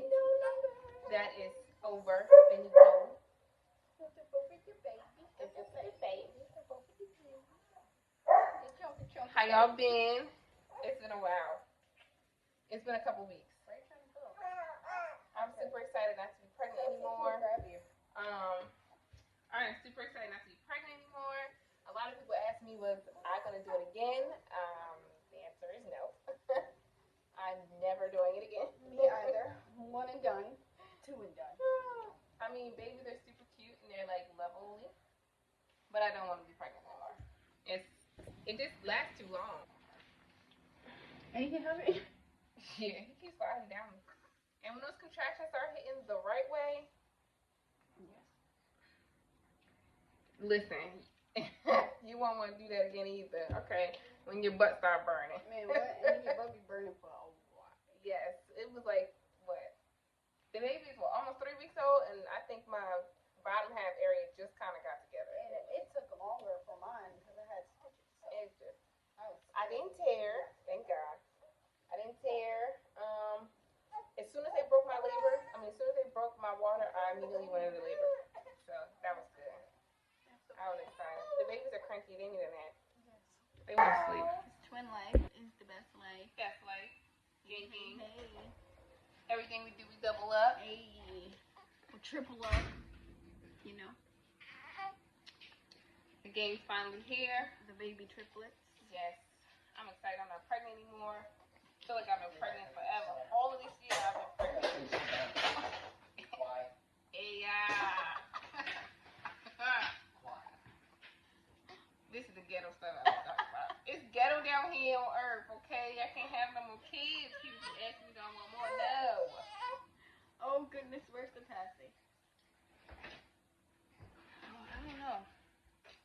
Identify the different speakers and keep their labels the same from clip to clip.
Speaker 1: pregnant. That is over. Finito. How y'all been? It's been a while. It's been a couple weeks. I'm super excited not to be pregnant anymore. I am super excited not to be pregnant anymore. A lot of people ask me, was I going to do it again? The answer is no. I'm never doing it again.
Speaker 2: Me either. One and done. Two and done.
Speaker 1: I mean, babies are super cute and they're like lovely, but I don't want to be pregnant anymore. It just lasts too long.
Speaker 2: And you can have it.
Speaker 1: Yeah, he keeps sliding down. And when those contractions start hitting the right way,
Speaker 2: Yes.
Speaker 1: Listen, you won't want to do that again either. Okay, when your butt start burning.
Speaker 2: Man, what? And your butt be burning for a while.
Speaker 1: Yes, it was like what? The babies were almost 3 weeks old, and I think my bottom half area just kind of got together.
Speaker 2: And it took longer for mine because I had stitches. So
Speaker 1: It's just, I didn't tear, thank God. I didn't tear. As soon as they broke my labor, as soon as they broke my water, I immediately went into labor. So that was good. I was excited. The babies are cranky. They need a nap.
Speaker 2: yes.
Speaker 1: They want to sleep.
Speaker 2: It's twin life is the best life.
Speaker 1: That's like, yay, yay.
Speaker 2: Hey.
Speaker 1: Everything we do, we double up.
Speaker 2: Hey. Or triple up. You know.
Speaker 1: The game's finally here.
Speaker 2: The baby triplets.
Speaker 1: Yes. I'm excited. I'm not pregnant anymore. I feel like I've been pregnant forever. All of this year, I've been pregnant. Hey, This is the ghetto stuff I was talking about. It's ghetto down here on Earth, okay? I can't have no more kids. People keep asking me, do I want more? No.
Speaker 2: Oh goodness, where's the passy?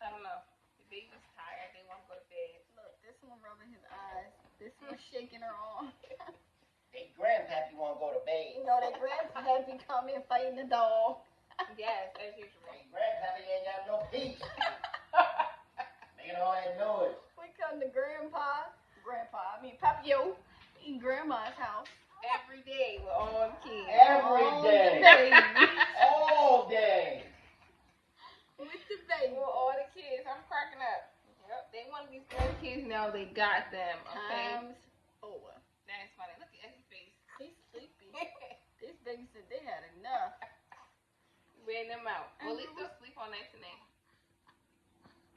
Speaker 1: I don't know. The baby's tired. They want to go to bed.
Speaker 2: Look, this one rubbing his eyes. This one shaking her off.
Speaker 3: They grandpappy want to go to bed.
Speaker 2: You know, that grandpappy come in fighting the dog.
Speaker 1: Yes, as usual.
Speaker 3: Hey, grandpappy ain't got no peace. Making all that noise.
Speaker 2: We come to Papio, in grandma's house.
Speaker 1: Every day with all the kids.
Speaker 3: Every day. All day.
Speaker 2: With the baby.
Speaker 1: With all the kids. I'm cracking up. Yep. They want these grandkids now. They got them. Okay.
Speaker 2: Times over.
Speaker 1: That's funny. Look at Essie's face.
Speaker 2: He's sleepy. This baby said they had enough.
Speaker 1: Wearing them out. Well, at least they'll sleep all night tonight.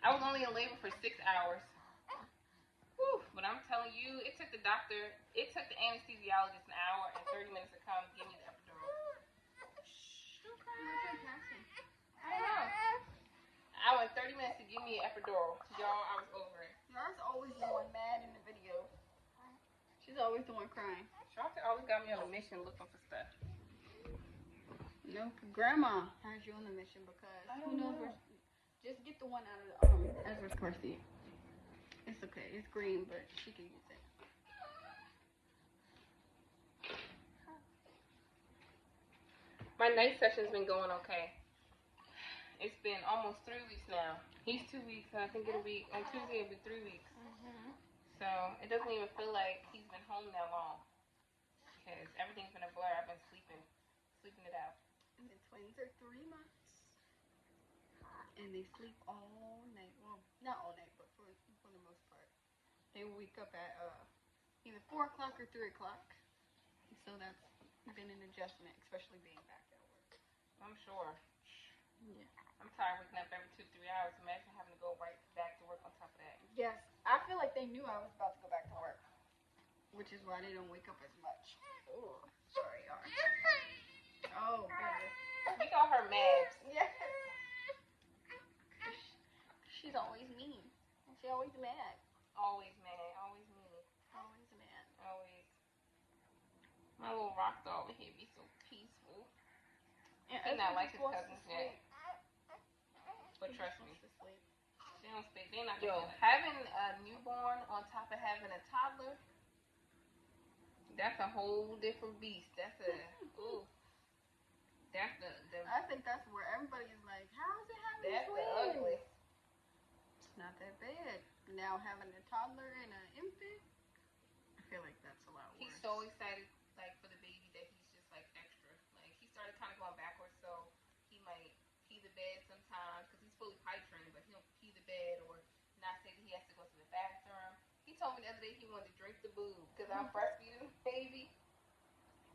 Speaker 1: I was only in labor for 6 hours. Whew. But I'm telling you, it took the anesthesiologist an hour and 30 minutes to come give me the epidural. I don't know. I went 30 minutes to give me an epidural. Y'all, I was over it.
Speaker 2: Yara's always the one mad in the video. She's always the one crying.
Speaker 1: Charlotte always got me on a mission looking for stuff.
Speaker 2: No, grandma has you on the mission because who knows where. Just get the one out of Ezra's car seat. It's okay. It's green, but she can use it.
Speaker 1: My night session's been going okay. It's been almost 3 weeks now. He's 2 weeks, so I think it'll be, on Tuesday it'll be 3 weeks. So it doesn't even feel like he's been home that long. Because everything's been a blur. I've been sleeping it out.
Speaker 2: And the twins are 3 months. And they sleep all night. Well, not all night, but for the most part. They wake up at either 4 o'clock or 3 o'clock. So that's been an adjustment, especially being back at work.
Speaker 1: I'm sure.
Speaker 2: Yeah.
Speaker 1: I'm tired of waking up every 2-3 hours. Imagine having to go right back to work on top of that.
Speaker 2: Yes, I feel like they knew I was about to go back to work. Which is why they don't wake up as much. Oh, sorry, Yara. Oh, goodness.
Speaker 1: We call her Mabs.
Speaker 2: Yeah. She's always mean. She's always mad.
Speaker 1: Always mad. Always mean.
Speaker 2: Always mad.
Speaker 1: Always. My little rock doll over here be so peaceful.
Speaker 2: Yeah,
Speaker 1: He not like his
Speaker 2: wants
Speaker 1: cousins
Speaker 2: to sleep.
Speaker 1: yet. But trust me,
Speaker 2: Wants to sleep.
Speaker 1: they don't stay. They're not gonna do it. Having a newborn on top of having a toddler, that's a whole different beast. That's a ooh. That's the
Speaker 2: I think that's where everybody is like, how is it having
Speaker 1: that's
Speaker 2: twins?
Speaker 1: the ugly.
Speaker 2: It's not that bad. Now having a toddler and an infant, I feel like that's a lot worse.
Speaker 1: He's so excited like for the baby that he's just like told me the other day he wanted to drink the boob because I'm breastfeeding the baby.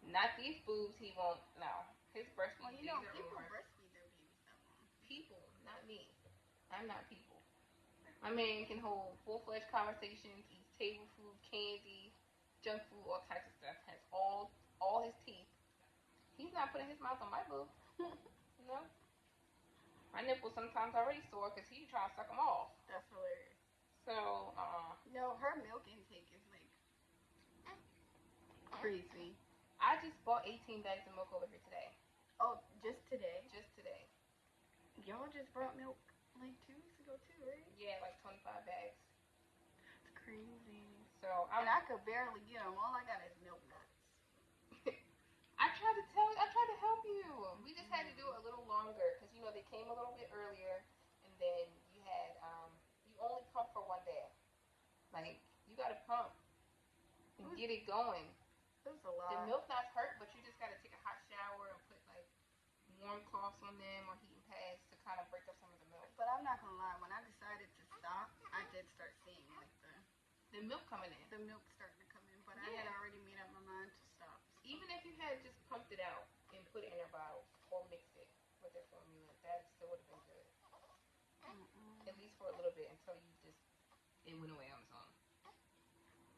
Speaker 1: Not these boobs he won't. No. His breastfeeding
Speaker 2: Well,
Speaker 1: days are
Speaker 2: people
Speaker 1: over.
Speaker 2: breastfeed their babies that long.
Speaker 1: People, not me. I'm not people. My man can hold full-fledged conversations, eats table food, candy, junk food, all types of stuff. Has all his teeth. He's not putting his mouth on my boob. You know? My nipples sometimes already sore because he trying to suck them off.
Speaker 2: That's hilarious.
Speaker 1: So,
Speaker 2: No, her milk intake is like crazy.
Speaker 1: I just bought 18 bags of milk over here today.
Speaker 2: Oh, just today?
Speaker 1: Just today.
Speaker 2: Y'all just brought milk like 2 weeks ago too, right?
Speaker 1: Yeah, like 25 bags.
Speaker 2: It's crazy.
Speaker 1: So,
Speaker 2: and I could barely get them. All I got is milk nuts.
Speaker 1: I tried to help you. We just had to do it a little longer because they came a little bit earlier, and then you only pump for one day. Like you gotta pump and get it going.
Speaker 2: That's a lot.
Speaker 1: The milk knots hurt, but you just gotta take a hot shower and put like warm cloths on them or heating pads to kind of break up some of the milk.
Speaker 2: But I'm not gonna lie, when I decided to stop, I did start seeing like
Speaker 1: the milk coming in.
Speaker 2: The milk starting to come in, but I had already made up my mind to stop. So.
Speaker 1: Even if you had just pumped it out and put it in their bottles or mixed it with their formula, that still would have been good. At least for a little bit until it went away on its own.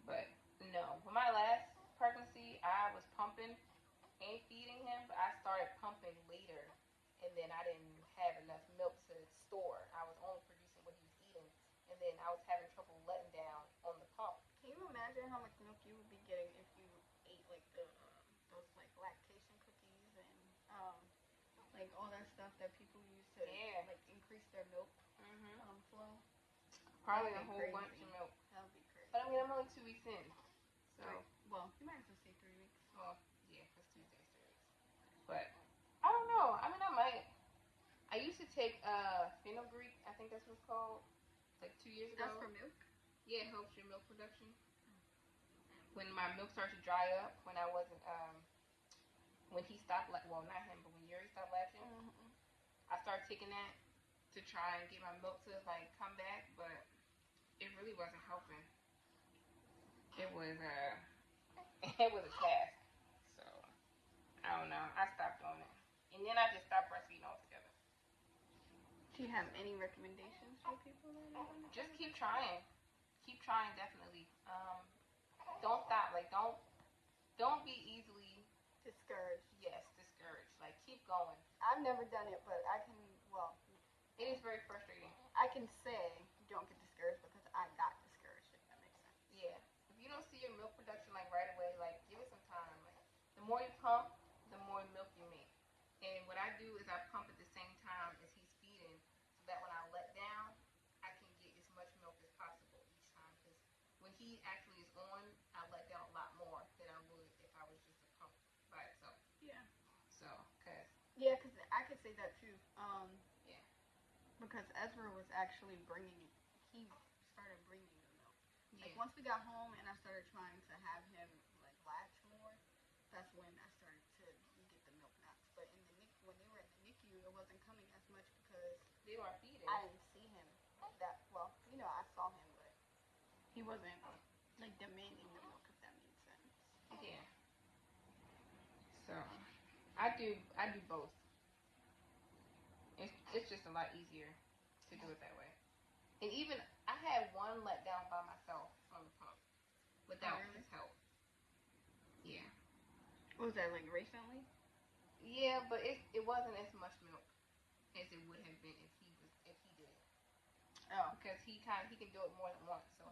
Speaker 1: But no, for my last pregnancy, I was pumping and feeding him, but I started pumping later, and then I didn't have enough milk to store. I was only producing what he was eating, and then I was having trouble letting down on the pump.
Speaker 2: Can you imagine how much milk you would be getting if you ate like those like lactation cookies and like all that stuff that people use to like increase their milk flow?
Speaker 1: Probably a whole bunch of milk.
Speaker 2: That would be crazy.
Speaker 1: But I mean, I'm only 2 weeks in, so
Speaker 2: well, you might as well say 3 weeks.
Speaker 1: Well, yeah, because Tuesday's 3 weeks. But I don't know. I mean, I might. I used to take fenugreek. I think that's what it's called. Like 2 years ago.
Speaker 2: That's for milk.
Speaker 1: Yeah, it helps your milk production. When my milk started to dry up, when I wasn't, when he stopped, well, not him, but when Yuri stopped latching, I started taking that to try and get my milk to like come back, but it really wasn't helping. It was it was a task. So I don't know. I stopped doing it, and then I just stopped breastfeeding altogether.
Speaker 2: Do you have any recommendations for people that are going to
Speaker 1: just keep trying? Keep trying, definitely. Don't stop. Like don't be easily
Speaker 2: discouraged.
Speaker 1: Yes, discouraged. Like keep going.
Speaker 2: I've never done it, but I can. Well,
Speaker 1: it is very frustrating.
Speaker 2: I can say don't get discouraged because I got discouraged. If that makes sense.
Speaker 1: Yeah. If you don't see your milk production like right away, like give it some time. Like the more you pump, the more milk you make. And what I do is I pump at the same time as he's feeding, so that when I let down, I can get as much milk as possible each time. Because when he actually is on, I let down a lot more than I would if I was just a pump by itself.
Speaker 2: Yeah.
Speaker 1: So, cause
Speaker 2: I could say that too.
Speaker 1: Yeah.
Speaker 2: Because Ezra was actually he started bringing the milk.
Speaker 1: Yeah.
Speaker 2: Like once we got home and I started trying to have him like latch more, that's when I started to get the milk nuts. But when they were in the NICU, it wasn't coming as much because
Speaker 1: they weren't feeding.
Speaker 2: I didn't see him that well. I saw him, but he wasn't like demanding the milk, if that made sense.
Speaker 1: Yeah. So I do both. It's just a lot easier to do it that way. And even I had one let down by myself on the pump without his help. Yeah.
Speaker 2: Was that like recently?
Speaker 1: Yeah, but it wasn't as much milk as it would have been if he did it.
Speaker 2: Oh.
Speaker 1: Because he can do it more than once. So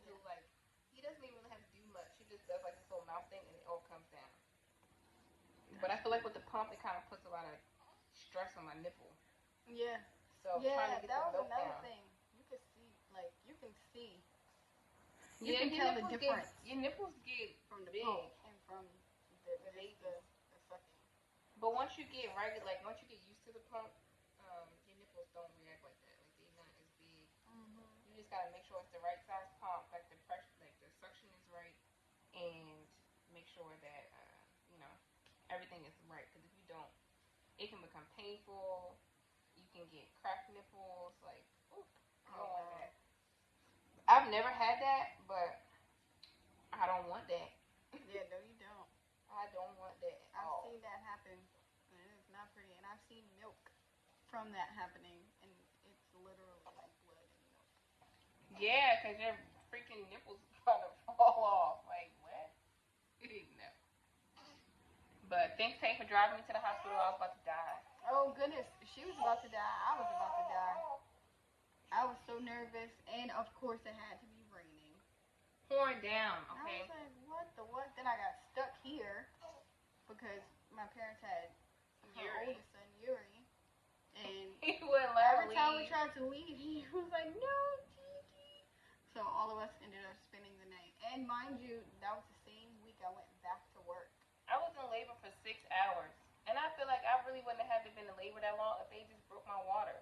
Speaker 1: he doesn't even really have to do much. He just does like this little mouth thing and it all comes down. But I feel like with the pump it kind of puts a lot of stress on my nipple.
Speaker 2: Yeah.
Speaker 1: So trying to get
Speaker 2: that
Speaker 1: the
Speaker 2: was
Speaker 1: milk
Speaker 2: another
Speaker 1: down.
Speaker 2: thing. You can see.
Speaker 1: You can tell the difference. Your nipples get
Speaker 2: from the
Speaker 1: big
Speaker 2: pump and from the sucking.
Speaker 1: But once you get once you get used to the pump, your nipples don't react like that. Like they're not as big. You just gotta make sure it's the right size pump, like the pressure, like the suction is right, and make sure that everything is right. Because if you don't, it can become painful. You can get cracked nipples. Like, ooh, I don't want that. I've never had that, but I don't want that.
Speaker 2: Yeah, no, you don't.
Speaker 1: I don't want that at
Speaker 2: I've
Speaker 1: all.
Speaker 2: seen that happen, and it's not pretty. And I've seen milk from that happening, and it's literally like blood and milk.
Speaker 1: Yeah, because your freaking nipples trying to fall off. Like, what? No. But thanks, Tay, for driving me to the hospital. I was about to die.
Speaker 2: Oh goodness, she was about to die. I was about to die. I was so nervous, and of course it had to be raining.
Speaker 1: Pouring down,
Speaker 2: I
Speaker 1: okay?
Speaker 2: was like, what the what? Then I got stuck here because my parents had her
Speaker 1: Yuri.
Speaker 2: oldest son, Yuri. And
Speaker 1: He wouldn't let
Speaker 2: every
Speaker 1: her
Speaker 2: time we
Speaker 1: leave.
Speaker 2: tried to leave, he was like, no, Gigi. So all of us ended up spending the night. And mind you, that was the same week I went back to work.
Speaker 1: I was in labor for 6 hours. And I feel like I really wouldn't have had to been in labor that long if they just broke my water.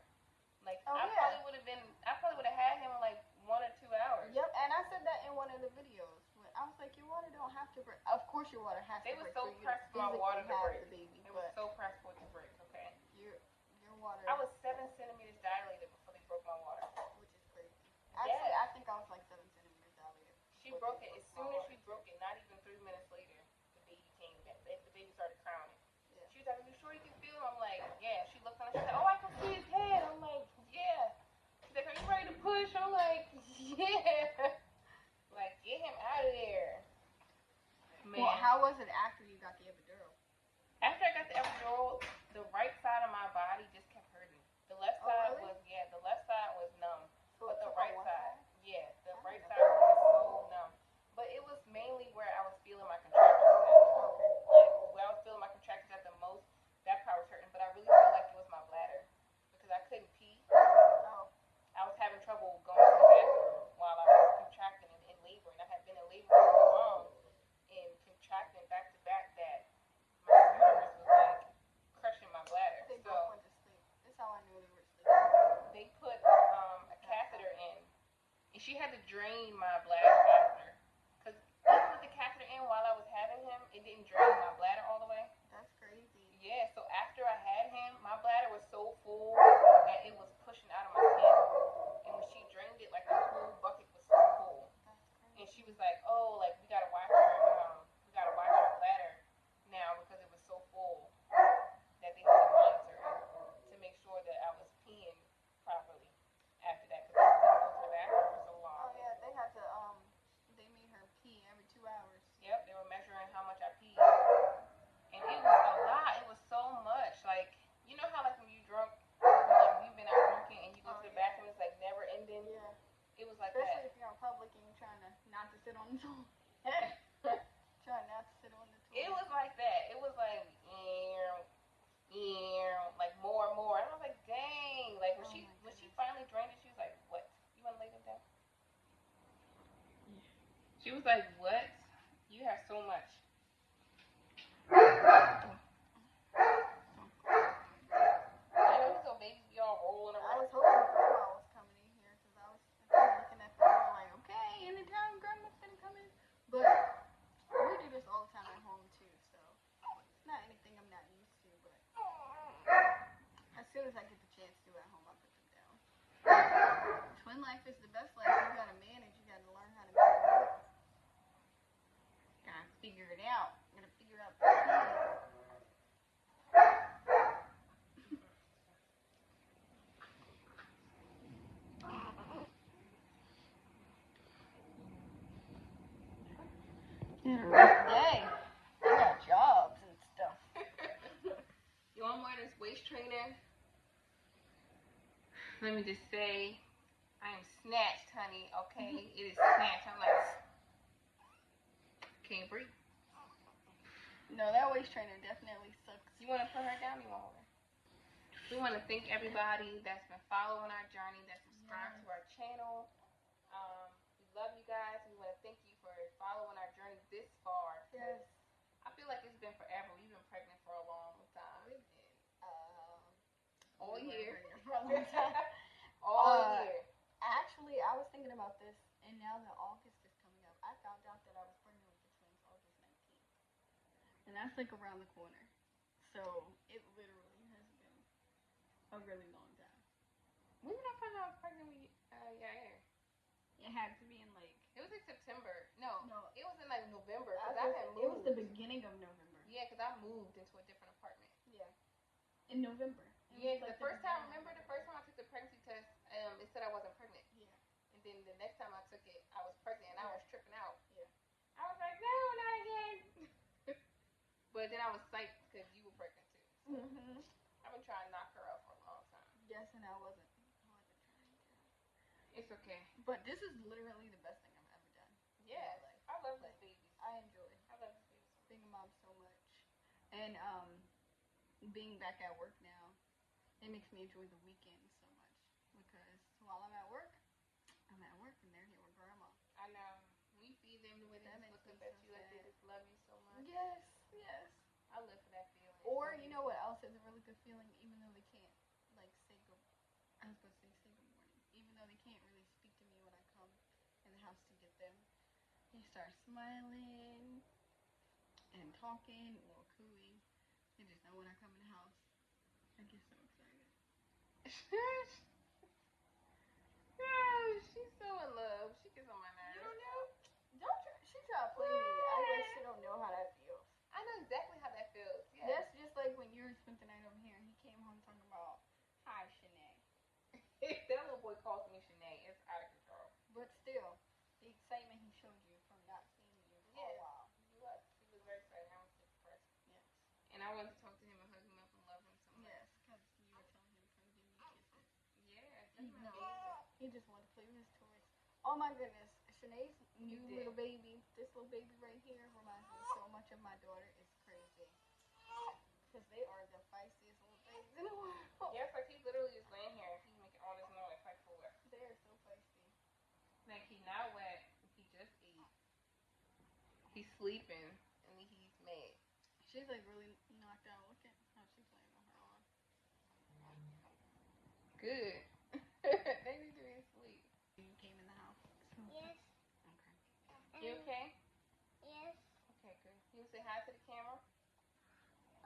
Speaker 1: Like,
Speaker 2: Oh,
Speaker 1: I
Speaker 2: yeah.
Speaker 1: probably would have had him in like 1 or 2 hours.
Speaker 2: Yep, and I said that in one of the videos. When I was like, your water don't have to break. Of course your water has
Speaker 1: They
Speaker 2: to
Speaker 1: were
Speaker 2: break
Speaker 1: so
Speaker 2: for you to
Speaker 1: pressed for my
Speaker 2: physically
Speaker 1: water to
Speaker 2: have
Speaker 1: break.
Speaker 2: the baby.
Speaker 1: They were
Speaker 2: But
Speaker 1: so pressed for it to break, okay?
Speaker 2: your water,
Speaker 1: I was 7 centimeters dilated before they broke my water.
Speaker 2: which is crazy. Actually,
Speaker 1: Yes.
Speaker 2: I think I was like 7 centimeters dilated.
Speaker 1: She broke it. As soon as she broke it, not even 3 minutes later, the baby came back. The baby started crowning.
Speaker 2: Yeah.
Speaker 1: She was like, are you sure you can feel him? I'm like, yeah. She looked on it. She's like, oh, I can see his head. I'm like, yeah. She's like, are you ready to push? I'm like, yeah. Like, get him out of there. Man.
Speaker 2: Well, how was it after you got the epidural?
Speaker 1: After I got the epidural, the right side of my body just kept hurting. The left
Speaker 2: Oh,
Speaker 1: side
Speaker 2: really?
Speaker 1: the left side was numb.
Speaker 2: So
Speaker 1: But
Speaker 2: it
Speaker 1: the
Speaker 2: took
Speaker 1: right
Speaker 2: on one
Speaker 1: side, yeah, the
Speaker 2: I
Speaker 1: right
Speaker 2: didn't
Speaker 1: side
Speaker 2: know.
Speaker 1: was just so numb. But it was mainly where I was feeling my contractions at.
Speaker 2: Okay.
Speaker 1: Like, where I was feeling my contractions at the most, that part was hurting. But I really feel like it was my bladder. Because I couldn't pee.
Speaker 2: Oh.
Speaker 1: I was having trouble going to the bathroom while I was contracting and in labor. And I had been in labor for so long and contracting back to back that my uterus was like crushing my bladder.
Speaker 2: They
Speaker 1: So
Speaker 2: both went to sleep. That's how I knew they were sleeping.
Speaker 1: they put a catheter in, and she had to drain my bladder after. Because even with the catheter in while I was having him, it didn't drain my bladder all the way.
Speaker 2: That's crazy.
Speaker 1: Yeah, so after I had him, my bladder was so full that it was pushing out of my skin. And when she drained it, like the whole bucket was so full.
Speaker 2: That's crazy.
Speaker 1: And she was like, "Oh, like we gotta watch your bladder now because it was so full that they had to monitor it to make sure that I was peeing properly after that because I couldn't go to the bathroom for so long."
Speaker 2: Oh yeah, they had to they made her pee every 2 hours.
Speaker 1: Yep, they were measuring how much I peed, and it was a lot. It was so much. Like, you know how like when you drunk, like we've been out drinking and you go to the bathroom, it's like never ending.
Speaker 2: Yeah.
Speaker 1: It was like
Speaker 2: Especially
Speaker 1: that.
Speaker 2: if you're in public and you're trying to not to sit on the toilet. Trying not to sit on the toilet.
Speaker 1: It was like that. It was like more and more. And I was like, dang. Like when she finally drained it, she was like, what? You wanna lay them down?
Speaker 2: Yeah.
Speaker 1: She was like, what? You have so much. I know these little babies be all rolling
Speaker 2: I
Speaker 1: around.
Speaker 2: was hoping Grandma was coming in here because I was looking at the door like, okay, anytime Grandma's gonna come in. But we do this all the time at home too, so it's not anything I'm not used to. But as soon as I get the chance to at home, I put them down. Twin life is the best life. You gotta manage. You gotta learn how to make it work. Gotta figure it out. You gotta figure out the kids. It's a rough day. I got jobs and stuff.
Speaker 1: You want more of this waist trainer? Let me just say, I am snatched, honey. Okay, it is snatched. I'm like, can't breathe.
Speaker 2: No, that waist trainer definitely sucks.
Speaker 1: You want to put her down? You want her? We want to thank everybody that's been following our journey, that's subscribed to our channel. We love you guys. We want to thank you for following our journey this far.
Speaker 2: Yes.
Speaker 1: I feel like it's been forever. We've been pregnant for a long time.
Speaker 2: We've been
Speaker 1: All year.
Speaker 2: for a long time.
Speaker 1: All year.
Speaker 2: Actually, I was thinking about this, and now that August is coming up, I found out that I was pregnant with the twins August 19th. And that's like around the corner. So it literally has been a really long time.
Speaker 1: When did I find out I was pregnant with Yair?
Speaker 2: It had to be in like
Speaker 1: It was like September. No,
Speaker 2: No.
Speaker 1: it was in like November,
Speaker 2: I
Speaker 1: because I
Speaker 2: was
Speaker 1: had
Speaker 2: gonna say, it was
Speaker 1: moved.
Speaker 2: the beginning of November.
Speaker 1: Yeah, because I moved into a different apartment.
Speaker 2: Yeah. In November. It
Speaker 1: Yeah,
Speaker 2: was
Speaker 1: the
Speaker 2: like
Speaker 1: first time,
Speaker 2: beginning of
Speaker 1: remember the
Speaker 2: November.
Speaker 1: first time I took the pregnancy test, it said I wasn't pregnant.
Speaker 2: Yeah.
Speaker 1: And then the next time I took it, I was pregnant, and I was tripping out.
Speaker 2: Yeah.
Speaker 1: I was like, no, not again. But then I was psyched because you were pregnant too. So I've been trying to knock her up for a long time.
Speaker 2: Yes, and I wasn't trying to.
Speaker 1: It's okay.
Speaker 2: But this is literally the best thing I've ever done.
Speaker 1: Yes, I love these babies.
Speaker 2: I enjoy
Speaker 1: I love these babies.
Speaker 2: being a mom so much. And being back at work now, it makes me enjoy the weekends so much. Because while I'm at work and they're here with grandma.
Speaker 1: I know. We feed them the way they just look up at you like they just love you so much.
Speaker 2: Yes, yes.
Speaker 1: I live for that feeling.
Speaker 2: Or you know what else is a really good feeling, even though they can't like say good. I was supposed to say good morning, even though they can't really speak to me when I come in the house to get them. They start smiling and talking, or cooing. They just know when I come in the house. I get so excited.
Speaker 1: Oh, she's so in love. She gets on my nerves.
Speaker 2: You don't know? She try to play me. I like she don't know how that feels.
Speaker 1: I know exactly how that feels. Yeah.
Speaker 2: That's just like when you spent the night over here and he came home talking about, hi, Shanae.
Speaker 1: That little boy calls me Shanae. It's out of control.
Speaker 2: But still, the excitement he showed you from not seeing you for a while.
Speaker 1: He was very excited. I was super impressed.
Speaker 2: Yes.
Speaker 1: And I wanted to talk to him and hug him up and love him so much.
Speaker 2: Yes, because you were telling him to give me kisses.
Speaker 1: Yeah,
Speaker 2: He just wanted to play with his toys. Oh my goodness. Shanae's new little baby, this little baby right here reminds me so much of my daughter. It's crazy. Because they are the feistiest little babies in the world.
Speaker 1: Yeah, it's like he literally is laying here and he's making all this noise like for what?
Speaker 2: They are so feisty.
Speaker 1: Like he's not wet. He just ate. He's sleeping and he's mad.
Speaker 2: She's like really knocked out. Look at how she's playing on her arm.
Speaker 1: Good. They need to be asleep.
Speaker 2: You came in the house.
Speaker 4: Yes.
Speaker 2: Okay.
Speaker 1: You okay?
Speaker 4: Yes.
Speaker 1: Okay, good. You say hi to the camera?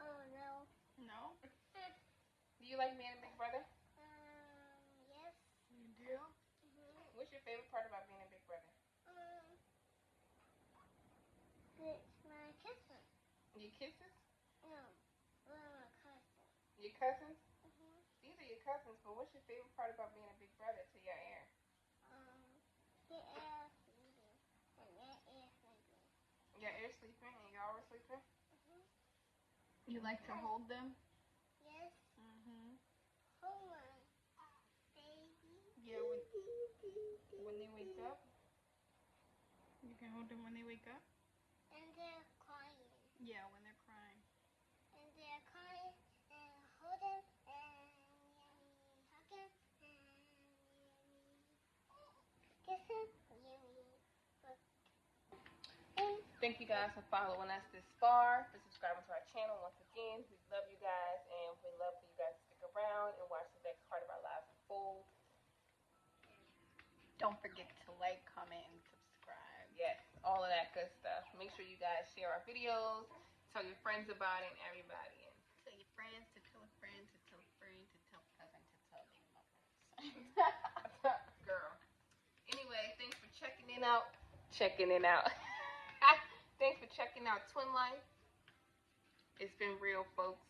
Speaker 4: Oh no.
Speaker 2: No?
Speaker 1: Do you like being a big brother?
Speaker 4: Yes.
Speaker 2: You do?
Speaker 1: What's your favorite part about being a big brother?
Speaker 4: It's my cousin.
Speaker 1: Your kisses?
Speaker 4: No. Well, my cousin.
Speaker 1: Your cousins? These are your cousins, but what's your favorite part about being a big brother to your heir?
Speaker 4: The air sleeping. And that air sleeping.
Speaker 1: Your heir sleeping and y'all were sleeping?
Speaker 2: You like to hold them?
Speaker 4: Yes. Hold on, baby.
Speaker 2: Yeah, when they wake up. You can hold them when they wake up?
Speaker 4: And they're crying.
Speaker 2: Yeah, when they're crying.
Speaker 4: And they're crying. And hold them. And yummy. Hug them. And yummy. Kiss them. Yummy.
Speaker 1: Thank you guys for following us this far, for subscribing to our channel once again. We love you guys, and we love for you guys to stick around and watch the next part of our lives unfold.
Speaker 2: Don't forget to like, comment, and subscribe.
Speaker 1: Yes, all of that good stuff. Make sure you guys share our videos, tell your friends about it, and everybody. And
Speaker 2: Tell your friends to tell a friend to tell a friend to tell a cousin to tell their mothers.
Speaker 1: girl. Anyway, thanks for checking it out. Thanks for checking out Twin Life. It's been real, folks.